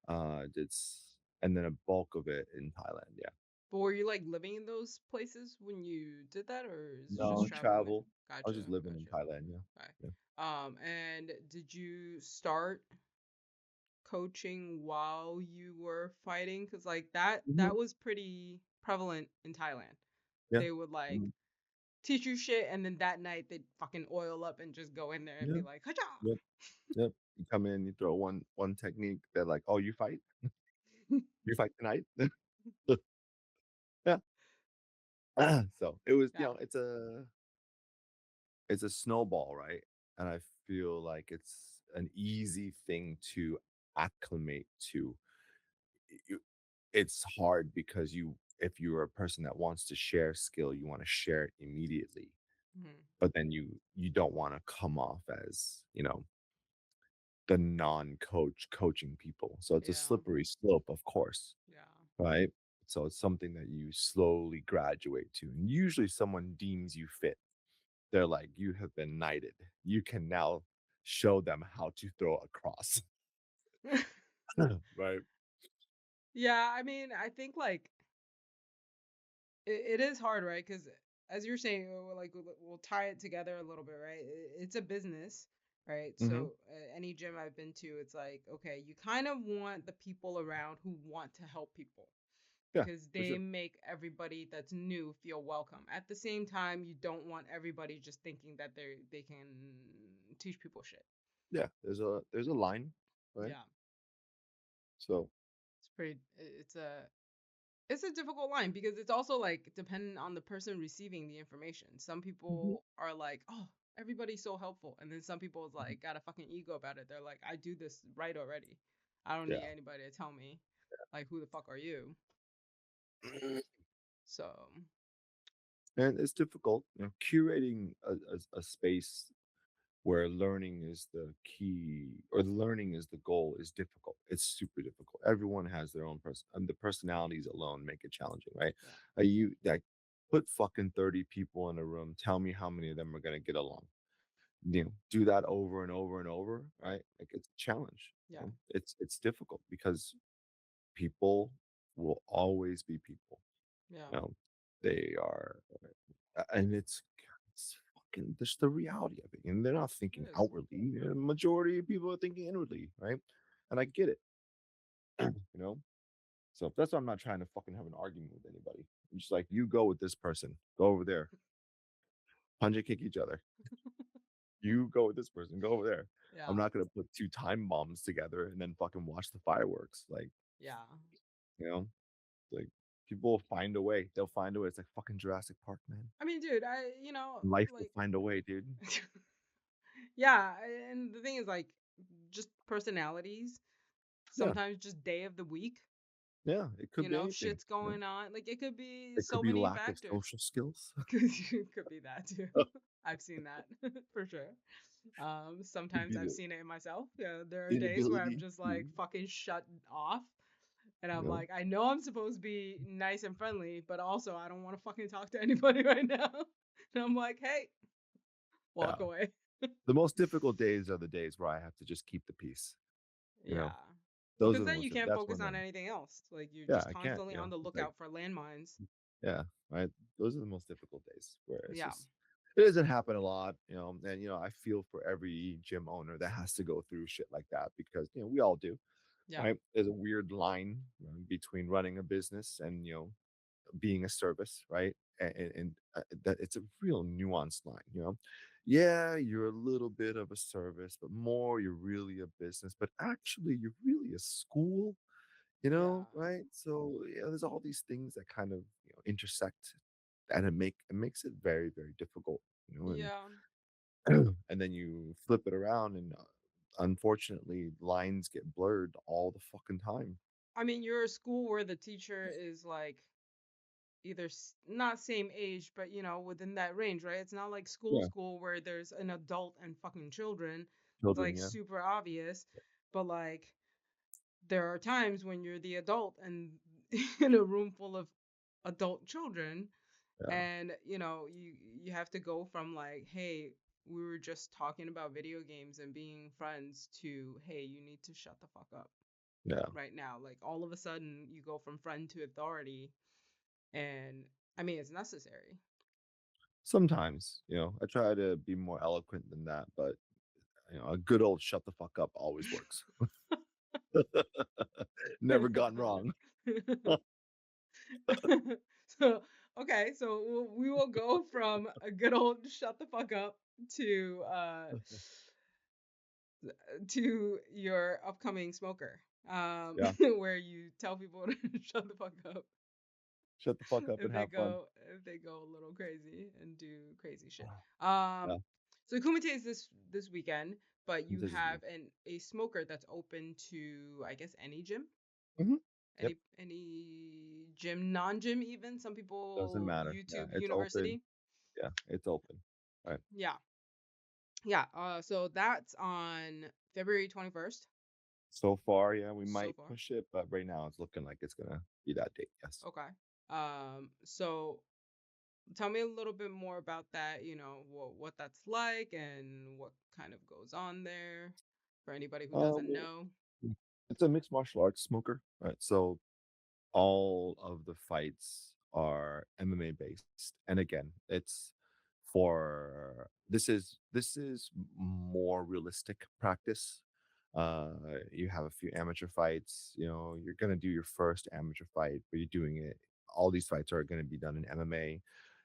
and then a bulk of it in Thailand, yeah. But were you like living in those places when you did that, or is it just No, traveling? travel. I was just Gotcha, living in gotcha. Thailand, yeah, Okay. yeah. And did you start coaching while you were fighting? Because like that Mhm, was pretty prevalent in Thailand. yeah, They would like mhm, teach you shit, and then that night they'd fucking oil up and just go in there and yeah, be like, "Hacha!" yep, yep. You come in, you throw one technique, they're like, "Oh, you fight? You fight tonight?" Yeah. So, it was Yeah. it's a snowball, right? And I feel like it's an easy thing to acclimate to. You It's hard because if you're a person that wants to share skill, you wanna share it immediately, Mhm. but then you don't wanna come off as, the non-coach coaching people. So it's a Yeah. slippery slope, of course, Yeah. right? So it's something that you slowly graduate to, and usually someone deems you fit. They're like, "You have been knighted. You can now show them how to throw a cross." Right? Yeah, I mean, I think like it is hard, right? Because as you're saying, like we'll tie it together a little bit, right? It's a business, right? Mhm. So any gym I've been to, it's like okay, you kind of want the people around who want to help people Yeah, because for they sure. make everybody that's new feel welcome. At the same time, you don't want everybody just thinking that they can teach people shit. Yeah, there's a line, right? Yeah, So it's pretty. It's a difficult line because it's also like dependent on the person receiving the information. Some Mhm, people are like, "Oh, everybody's so helpful," and then some people is mhm. like got a fucking ego about it. They're like, "I do this right already. I don't need Yeah. anybody to tell me." Like, who the fuck are you? So, And it's difficult, curating a space where learning is the key or learning is the goal is difficult. It's super difficult. Everyone has their own person, and the personalities alone make it challenging, right? yeah. You like put fucking 30 people in a room. Tell me how many of them are gonna get along. Do that over and over and over, Right. right? Like it's a challenge. Yeah. It's difficult because people will always be people. Yeah. You know, they are, and it's fucking just the reality of it. And they're not It thinking is. outwardly. The majority of people are thinking inwardly, right? And I get it, you know. So that's why I'm not trying to fucking have an argument with anybody. I'm just like, you go with this person, go over there, punch and kick each other. You go with this person, go over there. I'm Yeah. not gonna put 2 time bombs together and then fucking watch the fireworks, like, Yeah. you know? Like, people will find a way. They'll find a way. It's like fucking Jurassic Park, man. I mean, dude, Life will like, find a way, dude. yeah, and the thing is, like, just personalities. Yeah, Sometimes just day of the week. yeah, it could be anything, Shit's you know? going on. Like, it could be It could so be many lack of factors. social skills. Could be that too. I've seen that for sure. Could Sometimes be I've the seen it in myself. Yeah, there are days where I'm inability just to, like fucking shut off. And you I'm know? like, I know I'm supposed to be nice and friendly, but also I don't want to fucking talk to anybody right now. And I'm like, hey, Yeah. walk away. The most difficult days are the days where I have to just keep the peace, you Yeah. know? Well, Those because are the then most you can't that's focus when on I'm anything else. Like you're yeah, just I can't, constantly you on know? the It's like lookout for landmines. yeah, right? Those are the most difficult days where it's Yeah. just it doesn't happen a lot, you know, and, I feel for every gym owner that has to go through shit like that because, we all do, Yeah. right? There's a weird line, between running a business and, being a service, right? And that it's a real nuanced line, you know? Yeah, you're a little bit of a service, but more you're really a business, but actually you're really a school, Yeah. right? So yeah, there's all these things that kind of intersect, and it makes it very very difficult, Yeah. and then you flip it around, and unfortunately lines get blurred all the fucking time. I mean, you're a school where the teacher is like either not same age, but within that range, right? It's not like Yeah, school where there's an adult and fucking children. It's children, like yeah, super obvious, but like there are times when you're the adult and in a room full of adult children, yeah, and you have to go from like, hey, we were just talking about video games and being friends to, hey, you need to shut the fuck up yeah. right now. Like all of a sudden you go from friend to authority, and I mean it's necessary. Sometimes, I try to be more eloquent than that, but a good old shut the fuck up always works. Never gone wrong. So okay, so we will go from a good old shut the fuck up to your upcoming smoker, Yeah, where you tell people to shut the fuck up shut the fuck up and have fun. if they go a little crazy and do crazy shit. Yeah, So kumite is this weekend, but you this is have a smoker that's open to, I guess, any gym, mhm. Yep, any gym, non-gym even. Some doesn't people matter. Yeah, YouTube it's open. University. Yeah, it's open. Right. Yeah, yeah. So that's on February 21st. So far, yeah, we So might far, push it, but right now it's looking like it's gonna be that date. Yes. okay. So tell me a little bit more about that. What that's like and what kind of goes on there for anybody who doesn't Um, know. it's a mixed martial arts smoker, right? So all of the fights are MMA based. And again, it's for this is more realistic practice. You have a few amateur fights, you're gonna do your first amateur fight, but you're doing it. All these fights are gonna be done in MMA.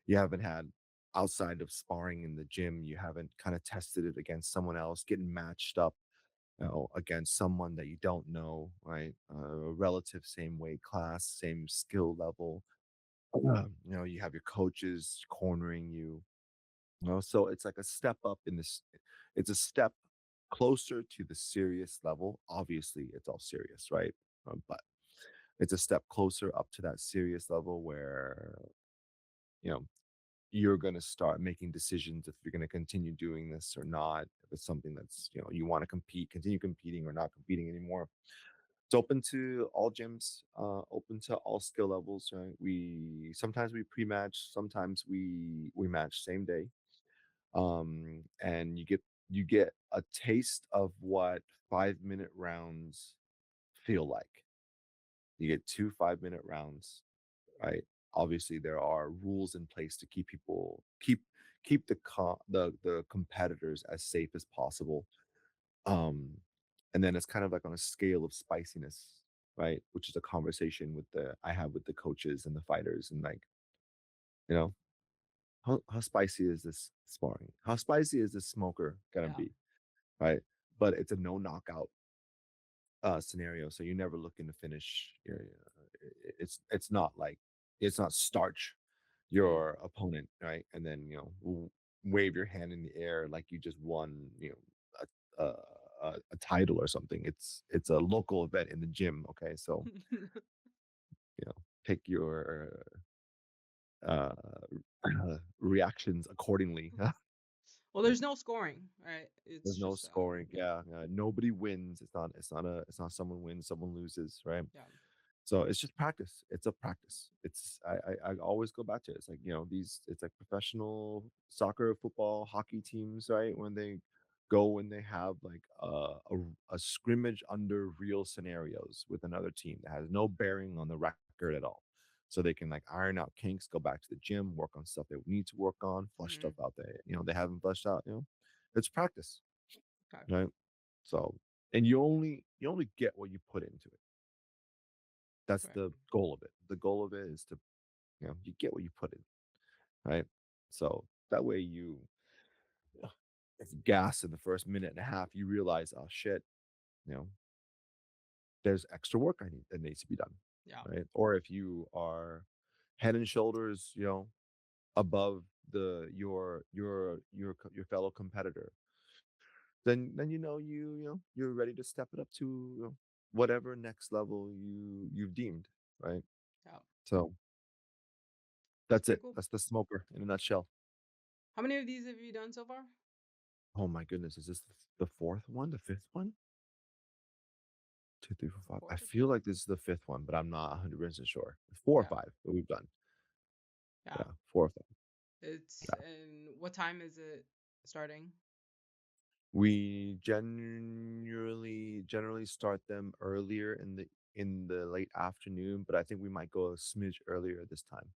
You haven't had outside of sparring in the gym, you haven't kind of tested it against someone else, getting matched up against someone that you don't know, right? Relative same weight class, same skill level. You have your coaches cornering you. So it's like a step up in this. It's a step closer to the serious level. Obviously, it's all serious, right? But it's a step closer up to that serious level where you know you're going to start making decisions if you're going to continue doing this or not. If it's something that's you want to compete, continue competing or not competing anymore. It's open to all gyms, open to all skill levels, right? We sometimes we pre-match, sometimes we match same day. And you get a taste of what 5 minute rounds feel like. You get two 5 minute rounds, right? Obviously, there are rules in place to keep people keep the competitors as safe as possible. Um, and then it's kind of like on a scale of spiciness, right? Which is a conversation with the I have with the coaches and the fighters, and like, you know, how spicy is this sparring? How spicy is this smoker gonna Yeah. be, right? But it's a no knockout scenario, so you're never looking to finish. It's not like it's not starch Mm. your opponent, right? And then wave your hand in the air like you just won, a title or something. It's a local event in the gym, okay? So pick your uh, reactions accordingly. Well, there's no scoring, right? It's There's no just scoring. Yeah, nobody wins. It's not someone wins, someone loses, right? yeah. So it's just practice. It's a practice. I always go back to it. It's like, it's like professional soccer, football, hockey teams, right? When they go when they have like a scrimmage under real scenarios with another team that has no bearing on the record at all. So they can like iron out kinks, go back to the gym, work on stuff they need to work on, flush Hmm. stuff out that they haven't flushed out. It's practice, Okay. right? So, and you only get what you put into it. That's Right. the goal of it. The goal of it is to, you get what you put in, right? So that way if you gas in the first minute and a half, you realize, oh shit, you know, there's extra work that needs to be done, Yeah. right? Or if you are head and shoulders, above your fellow competitor, then you're ready to step it up to whatever next level you've deemed, right? Yeah. So that's Okay. it. Cool. That's the smoker in a nutshell. How many of these have you done so far? Oh my goodness, is this the fourth one, the fifth one? Two, three, four, five. I Fourth or feel fifth? like this is the fifth one, but I'm not 100% sure. Four or Yeah. five that we've done. Yeah. Yeah, four or five. It's Yeah. and what time is it starting? We generally start them earlier in the late afternoon, but I think we might go a smidge earlier this time.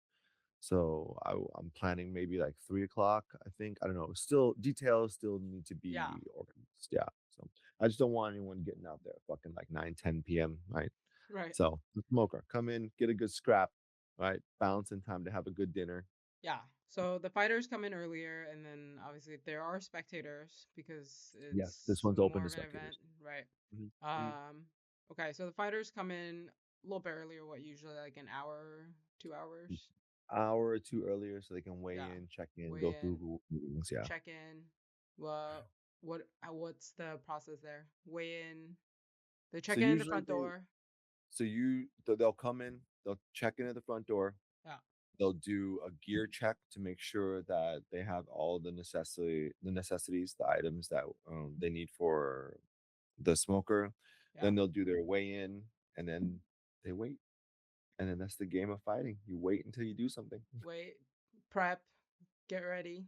So I'm planning maybe like 3 o'clock. I think I don't know. Still, details still need to Yeah. be organized. Yeah. So I just don't want anyone getting out there fucking like 9, 10 p.m. Right. Right. So the smoker, come in, get a good scrap, right? Balance in time to have a good dinner. Yeah. So the fighters come in earlier, and then obviously there are spectators because Yes, this it's one's open more to of an event, spectators. right? Mhm, mhm. Um. Okay. So the fighters come in a little bit earlier. What usually like an hour, 2 hours? Hour or two earlier so they can weigh Yeah. in, check in, go Weigh through in, meetings. Yeah. check in. Well, what's the process there? Weigh in. They So check in at the usually front door. they'll come in, they'll check in at the front door. Yeah. They'll do a gear check to make sure that they have all the necessities, the items that they need for the smoker. Yeah. Then they'll do their weigh in, and then they wait, and then that's the game of fighting. You wait until you do something, Wait. Prep. Get ready.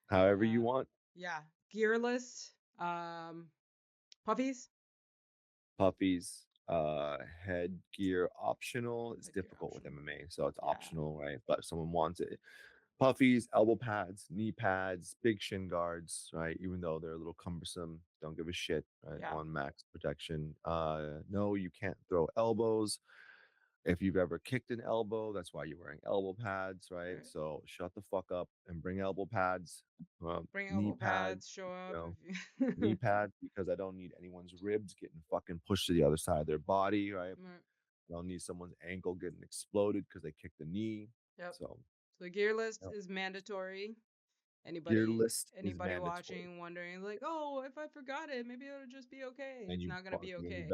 however you Uh. want. Yeah. Gear list. Puppies. Puppies, headgear optional. It's Like gear difficult with optional. MMA, so it's Yeah. optional, right? But if someone wants it. Puffies, elbow pads, knee pads, big shin guards, right? Even though they're a little cumbersome, don't give a shit, right? Yeah. On max protection. No, you can't throw elbows. If you've ever kicked an elbow, that's why you're wearing elbow pads, right? Right. So shut the fuck up and bring elbow pads, Bring knee elbow pads, pads. Show you up know, if knee you. pads because I don't need anyone's ribs getting fucking pushed to the other side of their body, right? Right. I don't need someone's ankle getting exploded because they kicked the knee. Yep. So, So the gear list you know, is mandatory. gear Anybody list is anybody mandatory. watching wondering like, oh, if I forgot it, maybe it'll just be okay. And It's not gonna be you okay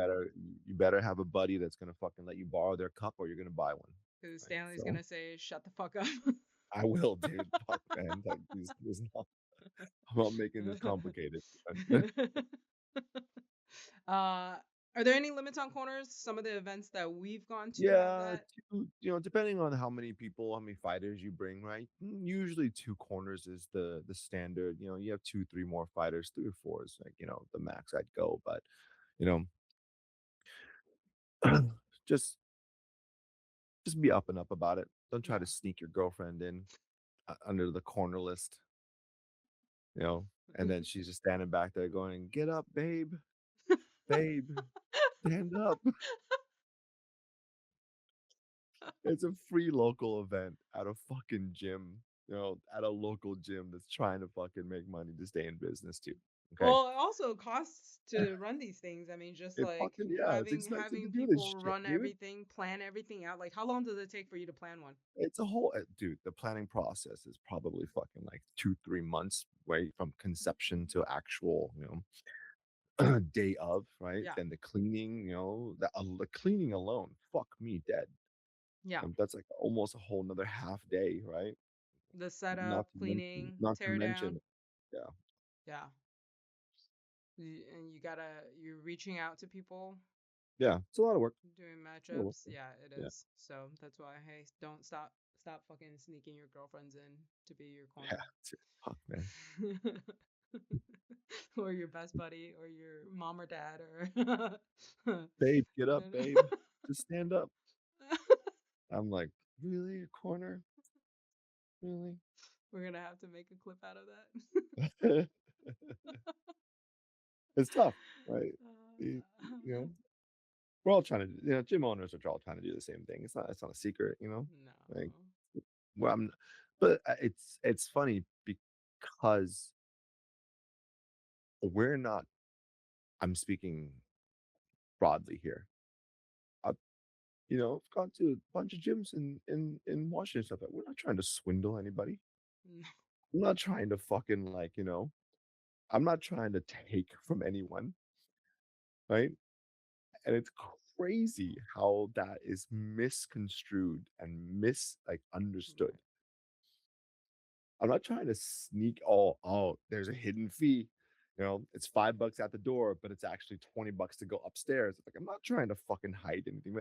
better have a buddy that's gonna fucking let you borrow their cup or you're gonna buy one. because Right. Stanley's So gonna say, "Shut the fuck up." I will, dude. Fuck man. Like this not I'm not making this complicated. Man. uh, are there any limits on corners? Some of the events that we've gone to have Yeah, that. depending on how many people, how many fighters you bring, right? Usually two corners is the standard. You have two, three more fighters, three or four is like, the max I'd go. But, you know, just just be up and up about it. Don't try Yeah. to sneak your girlfriend in under the corner list, you know, and then she's just standing back there going, "Get up, babe, babe, stand up." It's a free local event at a fucking gym. at a local gym that's trying to fucking make money to stay in business too. Okay. Well, it also costs to run these things. I mean, just It like fucking, yeah, it's expensive to having do this people shit, run dude. everything, plan everything out. Like, how long does it take for you to plan one? It's a whole dude, the planning process is probably fucking like 2, 3 months, right? From conception to actual, day of, right? Yeah, Then the cleaning, the cleaning alone, fuck me dead. yeah. That's like almost a whole another half day, right? The setup, Not to mention, cleaning, not to tear down. mention, yeah, Yeah, and you're reaching out to people, yeah, it's a lot of work. doing A lot of work. matchups. Yeah, it Yeah, is. So that's why, hey, don't stop fucking sneaking your girlfriends in to be your yeah, corner. dude, fuck, man. Or your best buddy or your mom or dad or Babe, get up, babe. Just stand up. I'm like, really? A corner? Really? we're gonna have to make a clip out of that. It's tough, right? You, you know, we're all trying to, gym owners are all trying to do the same thing. It's not a secret. No. Like, well, but it's funny because we're not. I'm speaking broadly here. I've, I've gone to a bunch of gyms in Washington and stuff. We're not trying to swindle anybody. No. I'm not trying to fucking like, I'm not trying to take from anyone, right? And it's crazy how that is misconstrued and like understood. Right. I'm not trying to sneak, oh, there's a hidden fee. It's $5 at the door, but it's actually $20 to go upstairs. Like, I'm not trying to fucking hide anything.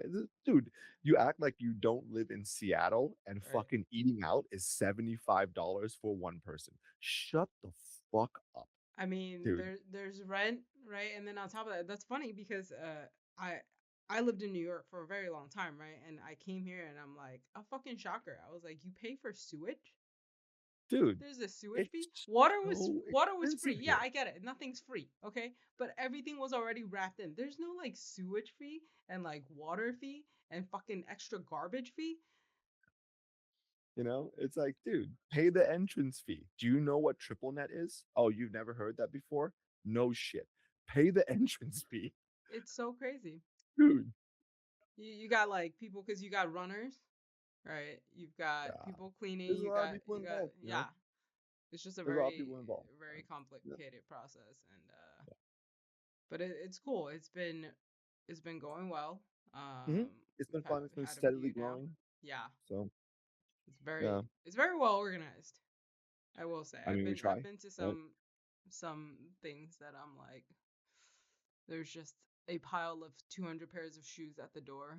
Dude, you act like you don't live in Seattle and Right. fucking eating out is $75 for one person. Shut the fuck up, I mean, dude. there's rent, right? And then on top of that, that's funny because I I lived in New York for a very long time, right? And I came here and I'm like a fucking shocker. I was like, you pay for sewage? Dude, There's a sewage fee. it's Water so was free. expensive Yeah, here. I get it. Nothing's free, okay? But everything was already wrapped in. There's no like sewage fee and like water fee and fucking extra garbage fee. It's like, dude, pay the entrance fee. Do you know what triple net is? Oh, you've never heard that before? No shit. Pay the entrance fee, It's so crazy. dude. You got like people because you got runners, right? You've got Yeah, people cleaning. there's a lot of people You got involved. yeah. It's just a There's a lot of people involved. very Yeah, complicated process, and but it's cool. It's been going well. hmm Um, it's been we've fun. It's been had a steadily few now. growing. Yeah, So it's yeah, it's very well organized. I will say. I mean, we I've try, been to right? some things that I'm like, there's just a pile of 200 pairs of shoes at the door.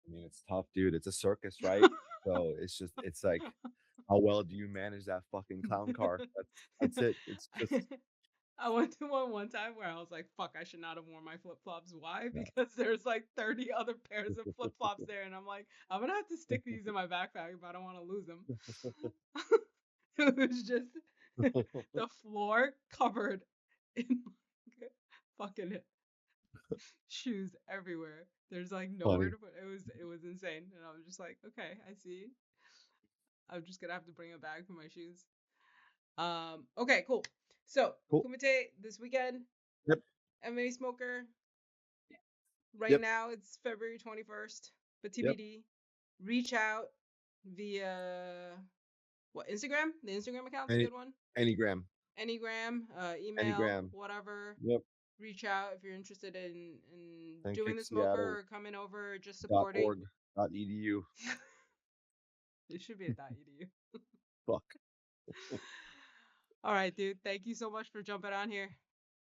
I mean, it's tough, dude. It's a circus, right? So it's like, how well do you manage that fucking clown car? That's it. It's just I went to one time where I was like, fuck, I should not have worn my flip flops. Why? yeah. Because there's like 30 other pairs of flip flops there. And I'm like, I'm going to have to stick these in my backpack if I don't want to lose them. It was just the floor covered in like fucking shoes everywhere. There's like nowhere Funny. to put it was insane. And I was just like, okay, I see. I'm just gonna have to bring a bag for my shoes. Okay, cool. So Cool. Kumite this weekend, Yep. MMA Smoker. Right Yep. now it's February 21st, but Yep. TBD. Reach out via what Instagram? The Instagram account's a Any good one. Anygram. Anygram, email, Anygram. whatever. Yep. Reach out if you're interested in doing the smoker Seattle. or coming over, just Dot supporting. org. Dot edu. It should be a .edu. Fuck. All right, dude. Thank you so much for jumping on here.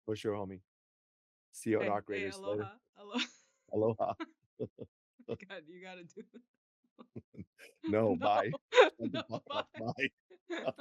For sure, homie. See you on Hey, Arc hey, Raiders later. aloha, aloha. Aloha. God, you gotta do No, no, bye. Shut the no, fuck up. bye. Bye.